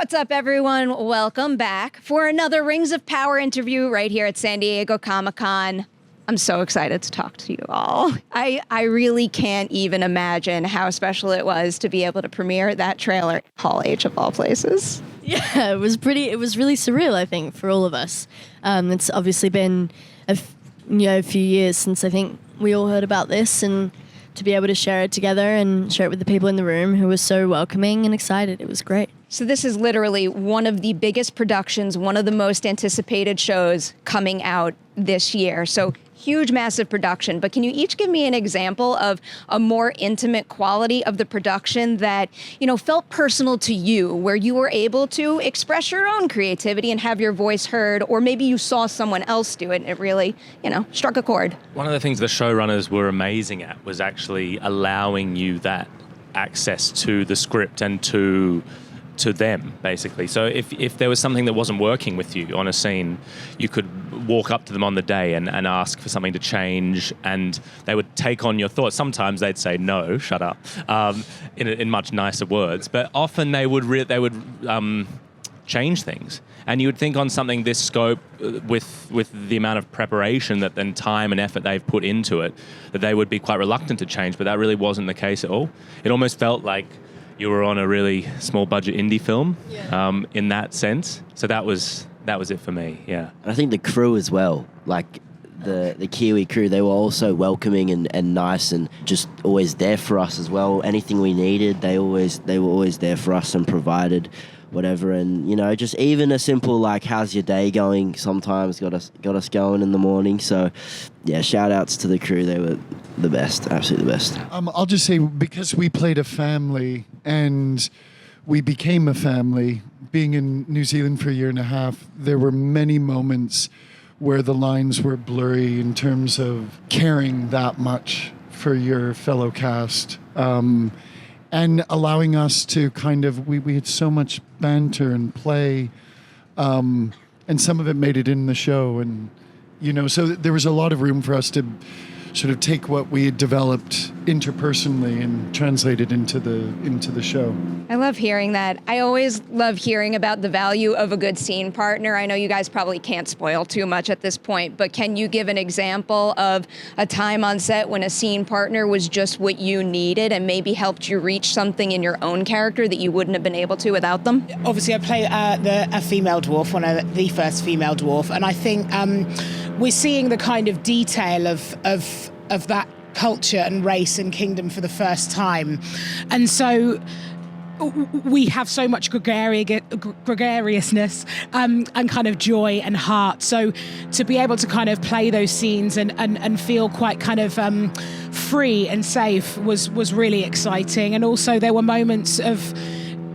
What's up, everyone? Welcome back for another Rings of Power interview right here at San Diego Comic-Con. I'm so excited to talk to you all. I really can't even imagine how special it was to be able to premiere that trailer at Hall H of all places. Yeah, it was really surreal, I think, for all of us. It's obviously been a few years since I think we all heard about this, and to be able to share it together and share it with the people in the room who were so welcoming and excited, it was great. So this is literally one of the biggest productions, one of the most anticipated shows coming out this year. So huge, massive production. But can you each give me an example of a more intimate quality of the production that, felt personal to you, where you were able to express your own creativity and have your voice heard, or maybe you saw someone else do it and it really, struck a chord? One of the things the showrunners were amazing at was actually allowing you that access to the script and to them, basically. So if there was something that wasn't working with you on a scene, you could walk up to them on the day and ask for something to change, and they would take on your thoughts. Sometimes they'd say, no, shut up, in much nicer words, but often they would change things. And you would think on something this scope, with the amount of preparation that then time and effort they've put into it, that they would be quite reluctant to change, but that really wasn't the case at all. It almost felt like you were on a really small budget indie film, in that sense. So that was it for me, yeah. And I think the crew as well, like the Kiwi crew, they were also welcoming and nice and just always there for us as well. Anything we needed, they were always there for us and provided whatever. And just even a simple like, how's your day going, sometimes got us going in the morning. So yeah, shout outs to the crew. They were the best, absolutely the best. I'll just say, because we played a family and we became a family, being in New Zealand for a year and a half, there were many moments where the lines were blurry in terms of caring that much for your fellow cast. And allowing us to we had so much banter and play, and some of it made it in the show. And, so there was a lot of room for us to sort of take what we had developed interpersonally and translate it into the show. I love hearing that. I always love hearing about the value of a good scene partner. I know you guys probably can't spoil too much at this point, but can you give an example of a time on set when a scene partner was just what you needed and maybe helped you reach something in your own character that you wouldn't have been able to without them? Obviously, I play a female dwarf, one of the first female dwarf, and I think we're seeing the kind of detail of that culture and race and kingdom for the first time. And so we have so much gregariousness and kind of joy and heart. So to be able to kind of play those scenes and feel quite kind of free and safe was really exciting. And also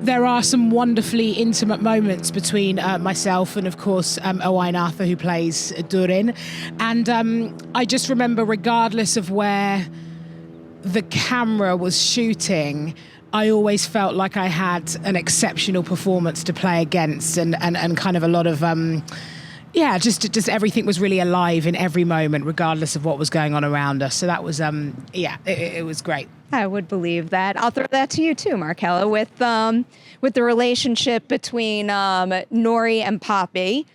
there are some wonderfully intimate moments between myself and, of course, Owain Arthur, who plays Durin. And I just remember, regardless of where the camera was shooting, I always felt like I had an exceptional performance to play against, and kind of a lot of, just everything was really alive in every moment, regardless of what was going on around us. So that was, it was great. I would believe that. I'll throw that to you too, Markella, with the relationship between Nori and Poppy.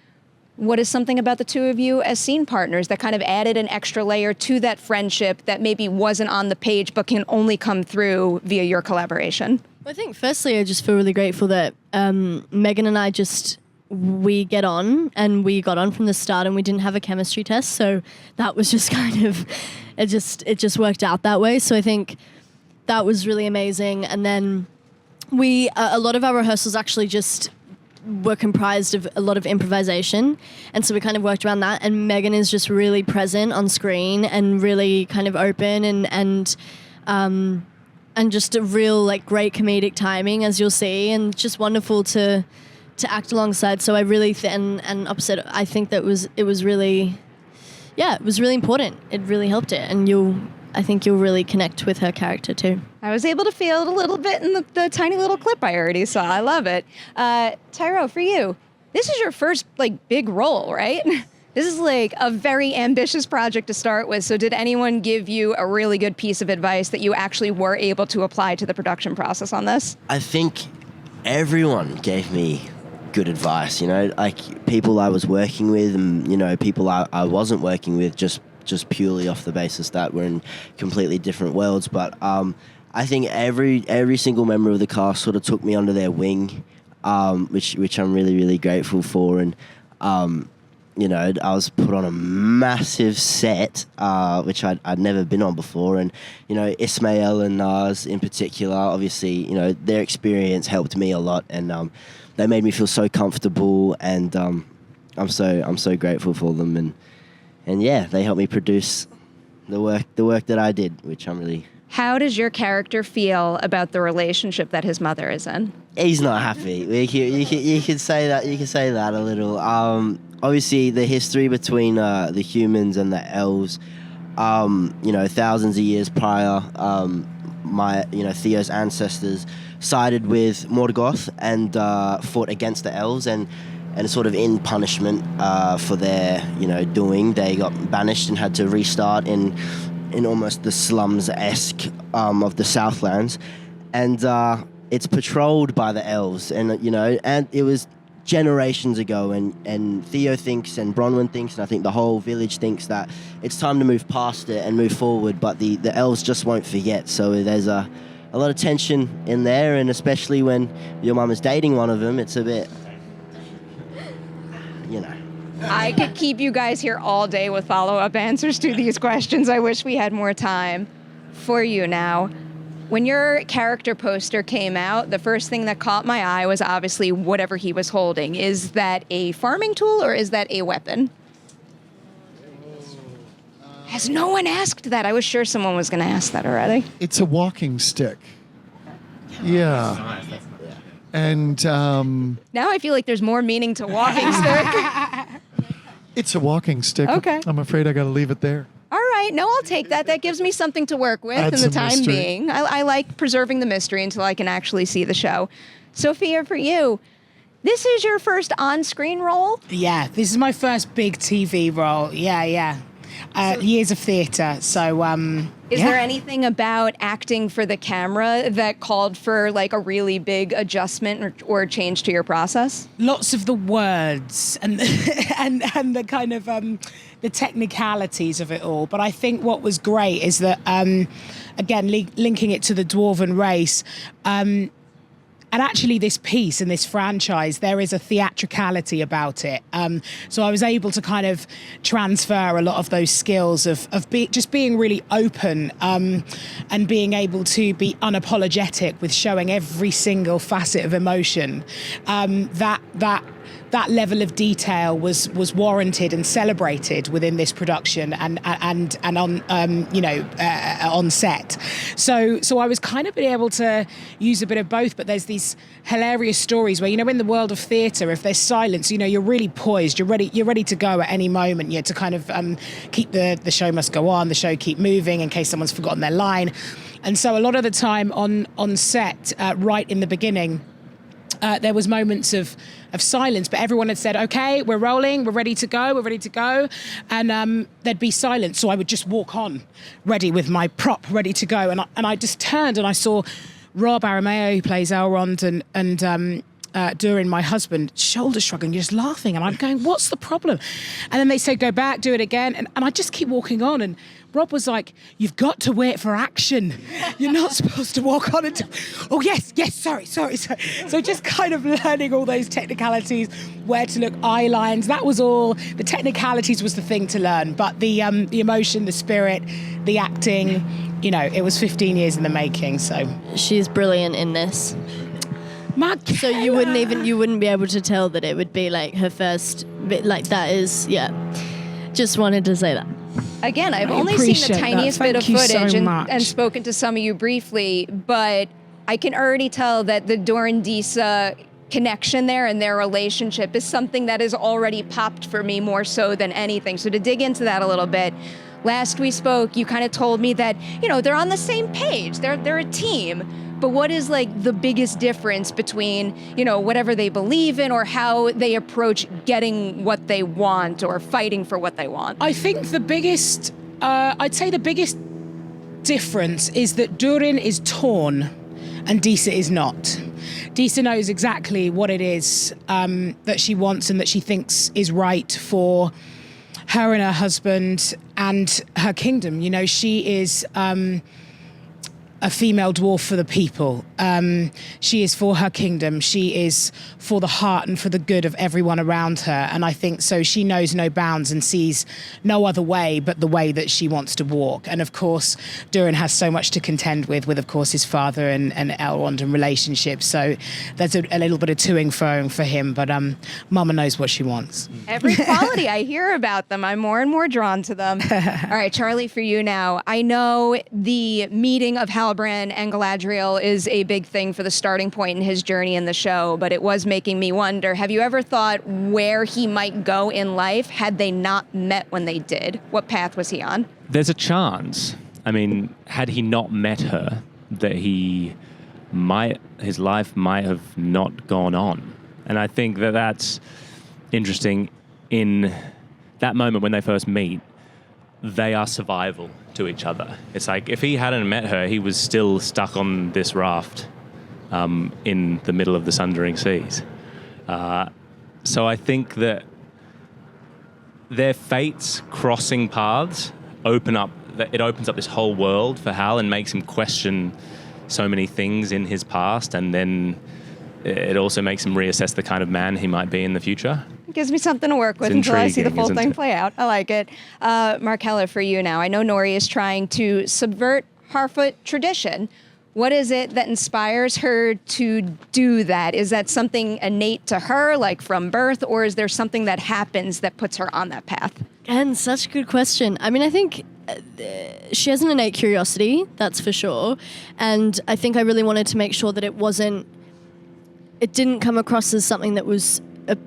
What is something about the two of you as scene partners that kind of added an extra layer to that friendship that maybe wasn't on the page but can only come through via your collaboration? I think firstly, I just feel really grateful that Megan and I we get on, and we got on from the start, and we didn't have a chemistry test, so that was just kind of, it just worked out that way. So I think that was really amazing. And then a lot of our rehearsals actually just were comprised of a lot of improvisation, and so we kind of worked around that. And Megan is just really present on screen and really kind of open and just a real great comedic timing, as you'll see, and just wonderful to act alongside. So I really and opposite, I think that it was really important. It really helped it, and I think you'll really connect with her character too. I was able to feel it a little bit in the tiny little clip I already saw. I love it. Tyroe, for you, this is your first big role, right? This is a very ambitious project to start with. So did anyone give you a really good piece of advice that you actually were able to apply to the production process on this? I think everyone gave me good advice, you know, like people I was working with and, you know, people I wasn't working with just purely off the basis that we're in completely different worlds. But I think every single member of the cast sort of took me under their wing, which I'm really, really grateful for. And, you know, I was put on a massive set, which I'd never been on before. And, you know, Ismael and Naz in particular, obviously, you know, their experience helped me a lot. And they made me feel so comfortable. And I'm so grateful for them. And yeah, they helped me produce the work that I did, which I'm really... How does your character feel about the relationship that his mother is in? He's not happy. You could say that. You could say that a little. Obviously, the history between the humans and the elves. You know, thousands of years prior, Theo's ancestors sided with Morgoth and fought against the elves, and sort of in punishment for their doing, they got banished and had to restart in almost the slums-esque of the Southlands, and it's patrolled by the elves, and and it was generations ago, and Theo thinks, and Bronwyn thinks, and I think the whole village thinks that it's time to move past it and move forward, but the elves just won't forget. So there's a lot of tension in there, and especially when your mum is dating one of them, it's a bit, I could keep you guys here all day with follow-up answers to these questions. I wish we had more time for you now. When your character poster came out, the first thing that caught my eye was obviously whatever he was holding. Is that a farming tool or is that a weapon? Has no one asked that? I was sure someone was going to ask that already. It's a walking stick. Yeah. And now I feel like there's more meaning to walking stick. It's a walking stick. Okay. I'm afraid I got to leave it there. All right. No, I'll take that. That gives me something to work with Add in the some time mystery. being. I like preserving the mystery until I can actually see the show. Sophia, for you, this is your first on-screen role? Yeah, this is my first big TV role. Yeah. Years of theatre. So, Is there anything about acting for the camera that called for like a really big adjustment or change to your process? Lots of the words and and the kind of the technicalities of it all. But I think what was great is that, again, linking it to the Dwarven race, and actually this piece and this franchise, there is a theatricality about it. So I was able to kind of transfer a lot of those skills of just being really open and being able to be unapologetic with showing every single facet of emotion. That level of detail was warranted and celebrated within this production and on on set. So I was kind of being able to use a bit of both, but there's these hilarious stories where in the world of theatre, if there's silence, you're really poised, you're ready to go at any moment, to kind of keep the show must go on, the show keep moving in case someone's forgotten their line. And so a lot of the time on set, right in the beginning, there was moments of silence, but everyone had said, okay, we're rolling, we're ready to go. And there'd be silence. So I would just walk on, ready with my prop, ready to go. And I just turned and I saw Rob Arameo, who plays Elrond, and Durin, my husband, shoulder shrugging, just laughing. And I'm going, what's the problem? And then they said, go back, do it again. And I just keep walking on. And Rob was like, you've got to wait for action. You're not supposed to walk on until... Oh, yes, sorry. So just kind of learning all those technicalities, where to look, eye lines, that was all. The technicalities was the thing to learn. But the emotion, the spirit, the acting, it was 15 years in the making, so... She's brilliant in this. Markella. So you wouldn't be able to tell that it would be like her first bit, like that is, yeah. Just wanted to say that. Again, I've only seen the tiniest bit of footage so and spoken to some of you briefly, but I can already tell that the Doran Disa connection there and their relationship is something that has already popped for me more so than anything. So to dig into that a little bit, last we spoke, you kind of told me that, they're on the same page. They're a team. But what is like the biggest difference between, whatever they believe in or how they approach getting what they want or fighting for what they want? I think the biggest, I'd say the biggest difference is that Durin is torn and Disa is not. Disa knows exactly what it is that she wants and that she thinks is right for her and her husband and her kingdom. You know, she is a female dwarf for the people. She is for her kingdom. She is for the heart and for the good of everyone around her. And I think so she knows no bounds and sees no other way but the way that she wants to walk. And of course, Durin has so much to contend with of course, his father and Elrond and relationships. So there's a little bit of toing froing for him, but Mama knows what she wants. Every quality I hear about them, I'm more and more drawn to them. All right, Charlie, for you now. I know the meeting of Halbrand and Galadriel is a big thing for the starting point in his journey in the show, but it was making me wonder, have you ever thought where he might go in life had they not met when they did? What path was he on? There's a chance. I mean, had he not met her, that his life might have not gone on. And I think that that's interesting. In that moment when they first meet, they are survival to each other. It's like if he hadn't met her, he was still stuck on this raft in the middle of the Sundering Seas. So I think that their fates crossing paths opens up this whole world for Hal and makes him question so many things in his past, and then it also makes him reassess the kind of man he might be in the future. It gives me something to work with It's until I see the intriguing, full isn't thing it? play out. I like it. Markella, for you now. I know Nori is trying to subvert Harfoot tradition. What is it that inspires her to do that? Is that something innate to her, like from birth, or is there something that happens that puts her on that path? And such a good question. I mean, I think she has an innate curiosity, that's for sure. And I think I really wanted to make sure that it didn't come across as something that was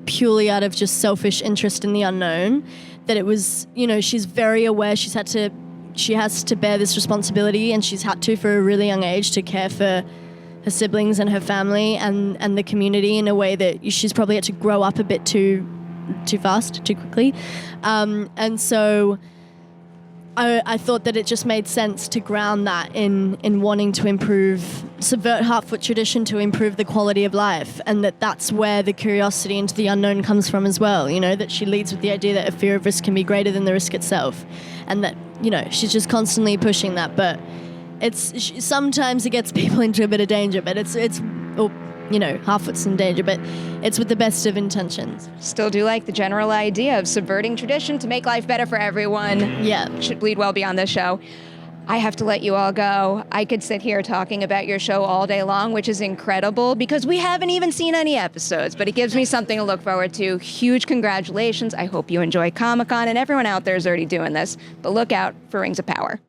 purely out of just selfish interest in the unknown, that it was, you know, she's very aware she has to bear this responsibility, and she's had to for a really young age to care for her siblings and her family and the community in a way that she's probably had to grow up a bit too fast, too quickly. And so I thought that it just made sense to ground that in wanting to subvert Harfoot tradition to improve the quality of life, and that's where the curiosity into the unknown comes from as well, you know, that she leads with the idea that a fear of risk can be greater than the risk itself, and that, you know, she's just constantly pushing that, but sometimes it gets people into a bit of danger, but Harfoot's in danger, but it's with the best of intentions. Still do like the general idea of subverting tradition to make life better for everyone. Yeah. Should bleed well beyond this show. I have to let you all go. I could sit here talking about your show all day long, which is incredible because we haven't even seen any episodes, but it gives me something to look forward to. Huge congratulations. I hope you enjoy Comic-Con, and everyone out there is already doing this, but look out for Rings of Power.